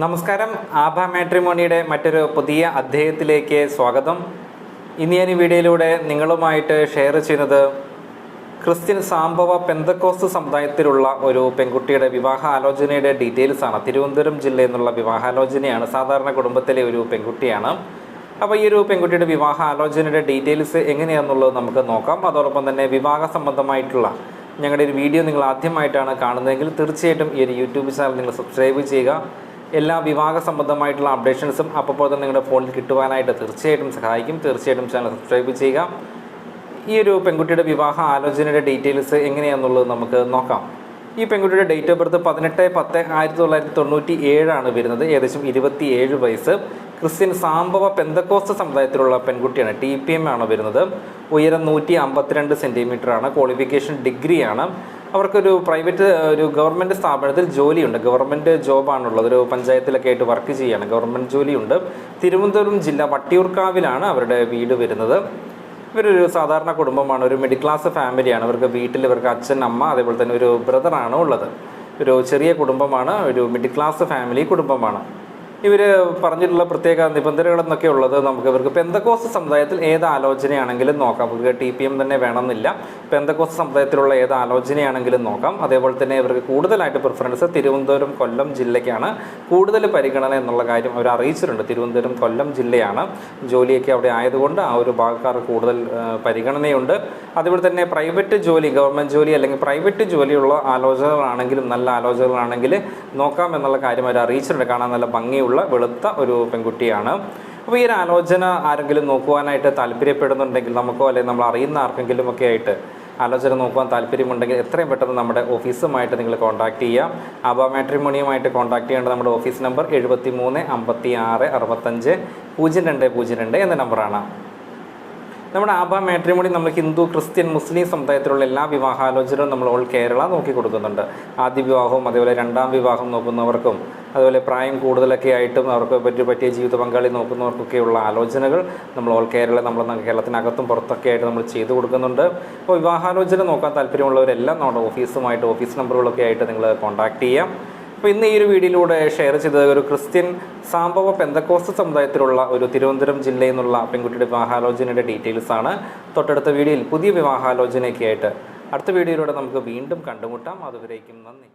നമസ്കാരം. ആഭ മാട്രിമോണിയുടെ മറ്റൊരു പുതിയ അധ്യായത്തിലേക്ക് സ്വാഗതം. ഇന്ന് ഞാൻ ഈ വീഡിയോയിലൂടെ നിങ്ങളുമായിട്ട് ഷെയർ ചെയ്യുന്നത് ക്രിസ്ത്യൻ സാംഭവ പെന്തക്കോസ്ത് സമുദായത്തിലുള്ള ഒരു പെൺകുട്ടിയുടെ വിവാഹ ആലോചനയുടെ ഡീറ്റെയിൽസ് ആണ്. തിരുവനന്തപുരം ജില്ലയിൽ നിന്നുള്ള വിവാഹാലോചനയാണ്. സാധാരണ കുടുംബത്തിലെ ഒരു പെൺകുട്ടിയാണ്. അപ്പോൾ ഈ ഒരു പെൺകുട്ടിയുടെ വിവാഹ ആലോചനയുടെ ഡീറ്റെയിൽസ് എങ്ങനെയാണെന്നുള്ളത് നമുക്ക് നോക്കാം. അതോടൊപ്പം തന്നെ വിവാഹ സംബന്ധമായിട്ടുള്ള ഞങ്ങളുടെ ഒരു വീഡിയോ നിങ്ങൾ ആദ്യമായിട്ടാണ് കാണുന്നതെങ്കിൽ തീർച്ചയായിട്ടും ഈ ഒരു യൂട്യൂബ് ചാനൽ നിങ്ങൾ സബ്സ്ക്രൈബ് ചെയ്യുക. എല്ലാ വിവാഹ സംബന്ധമായിട്ടുള്ള അപ്ഡേഷൻസും അപ്പോൾ തന്നെ നിങ്ങളുടെ ഫോണിൽ കിട്ടുവാനായിട്ട് തീർച്ചയായിട്ടും സഹായിക്കും. തീർച്ചയായിട്ടും ചാനൽ സബ്സ്ക്രൈബ് ചെയ്യുക. ഈ ഒരു പെൺകുട്ടിയുടെ വിവാഹ ആലോചനയുടെ ഡീറ്റെയിൽസ് എങ്ങനെയാണെന്നുള്ളത് നമുക്ക് നോക്കാം. ഈ പെൺകുട്ടിയുടെ ഡേറ്റ് ഓഫ് ബർത്ത് 18/10/1997 വരുന്നത്. ഏകദേശം 27 വയസ്സ്. ക്രിസ്ത്യൻ സാംഭവ പെന്തക്കോസ്ത് സമുദായത്തിലുള്ള പെൺകുട്ടിയാണ്. TPM ആണ് വരുന്നത്. ഉയരം 152 സെൻറ്റിമീറ്റർ ആണ്. ക്വാളിഫിക്കേഷൻ ഡിഗ്രിയാണ്. അവർക്കൊരു ഒരു ഗവൺമെൻറ് സ്ഥാപനത്തിൽ ജോലിയുണ്ട്. ഗവൺമെൻറ് ജോബാണുള്ളത്. ഒരു പഞ്ചായത്തിലൊക്കെ ആയിട്ട് വർക്ക് ചെയ്യുകയാണ്. ഗവൺമെൻറ് ജോലിയുണ്ട്. തിരുവനന്തപുരം ജില്ല വട്ടിയൂർക്കാവിലാണ് അവരുടെ വീട് വരുന്നത്. ഇവരൊരു സാധാരണ കുടുംബമാണ്. ഒരു മിഡിൽ ക്ലാസ് ഫാമിലിയാണ്. ഇവർക്ക് അച്ഛൻ, അമ്മ, അതേപോലെ തന്നെ ഒരു ബ്രദറാണ് ഉള്ളത്. ഒരു ചെറിയ കുടുംബമാണ്. ഒരു മിഡിൽ ക്ലാസ് ഫാമിലി കുടുംബമാണ്. ഇവർ പറഞ്ഞിട്ടുള്ള പ്രത്യേക നിബന്ധനകളെന്നൊക്കെ ഉള്ളത് ഇവർക്ക് പെന്തക്കോസ്ത് സമുദായത്തിൽ ഏത് ആലോചനയാണെങ്കിലും നോക്കാം. ഇവർക്ക് TPM തന്നെ വേണമെന്നില്ല. പെന്തക്കോസ്ത് സമുദായത്തിലുള്ള ഏത് ആലോചനയാണെങ്കിലും നോക്കാം. അതേപോലെ തന്നെ ഇവർക്ക് കൂടുതലായിട്ട് പ്രിഫറൻസ് തിരുവനന്തപുരം, കൊല്ലം ജില്ലയ്ക്കാണ് കൂടുതൽ പരിഗണന എന്നുള്ള കാര്യം അവർ അറിയിച്ചിട്ടുണ്ട്. തിരുവനന്തപുരം, കൊല്ലം ജില്ലയാണ്. ജോലിയൊക്കെ അവിടെ ആയതുകൊണ്ട് ആ ഒരു ഭാഗക്കാർക്ക് കൂടുതൽ പരിഗണനയുണ്ട്. അതുപോലെ തന്നെ പ്രൈവറ്റ് ജോലി, ഗവൺമെൻറ് ജോലി അല്ലെങ്കിൽ പ്രൈവറ്റ് ജോലിയുള്ള ആലോചനകളാണെങ്കിലും നല്ല ആലോചനകളാണെങ്കിൽ നോക്കാം എന്നുള്ള കാര്യം അവർ അറിയിച്ചിട്ടുണ്ട്. കാണാൻ നല്ല ഭംഗിയുള്ള വെളുത്ത ഒരു പെൺകുട്ടിയാണ്. അപ്പോൾ ഈ ഒരു ആലോചന ആരെങ്കിലും നോക്കുവാനായിട്ട് താല്പര്യപ്പെടുന്നുണ്ടെങ്കിൽ നമുക്കോ അല്ലെങ്കിൽ നമ്മൾ അറിയുന്ന ആർക്കെങ്കിലും ഒക്കെ ആയിട്ട് ആലോചന നോക്കുവാൻ താല്പര്യമുണ്ടെങ്കിൽ എത്രയും പെട്ടെന്ന് നമ്മുടെ ഓഫീസുമായിട്ട് നിങ്ങൾ കോൺടാക്ട് ചെയ്യാം. ആഭ മാട്രിമോണിയുമായിട്ട് കോൺടാക്ട് ചെയ്യേണ്ട നമ്മുടെ ഓഫീസ് നമ്പർ 73 56 65 0202 എന്ന നമ്പറാണ്. നമ്മുടെ ആഭ മാട്രിമോണി നമ്മൾ ഹിന്ദു, ക്രിസ്ത്യൻ, മുസ്ലിം സമുദായത്തിലുള്ള എല്ലാ വിവാഹാലോചനകളും നമ്മൾ ഓൾ കേരള നോക്കി കൊടുക്കുന്നുണ്ട്. ആദ്യ വിവാഹവും അതേപോലെ രണ്ടാം വിവാഹം നോക്കുന്നവർക്കും അതുപോലെ പ്രായം കൂടുതലൊക്കെ ആയിട്ടും അവർക്ക് പറ്റിയ ജീവിത പങ്കാളി നോക്കുന്നവർക്കൊക്കെയുള്ള ആലോചനകൾ നമ്മൾ ഓൾ കേരള കേരളത്തിനകത്തും പുറത്തൊക്കെ ആയിട്ട് നമ്മൾ ചെയ്തു കൊടുക്കുന്നുണ്ട്. അപ്പോൾ വിവാഹാലോചന നോക്കാൻ താല്പര്യമുള്ളവരെല്ലാം നമ്മുടെ ഓഫീസ് നമ്പറുകളൊക്കെ ആയിട്ട് നിങ്ങൾ കോൺടാക്ട് ചെയ്യാം. അപ്പോൾ ഇന്ന് ഈ ഒരു വീഡിയോയിലൂടെ ഷെയർ ചെയ്തത് ഒരു ക്രിസ്ത്യൻ സാംഭവ പെന്തക്കോസ്ത് സമുദായത്തിലുള്ള ഒരു തിരുവനന്തപുരം ജില്ലയിൽ നിന്നുള്ള പെൺകുട്ടിയുടെ വിവാഹാലോചനയുടെ ഡീറ്റെയിൽസ് ആണ്. തൊട്ടടുത്ത വീഡിയോയിൽ പുതിയ വിവാഹാലോചനയൊക്കെ ആയിട്ട് അടുത്ത വീഡിയോയിലൂടെ നമുക്ക് വീണ്ടും കണ്ടുമുട്ടാം. അതുവരേക്കും നന്ദി.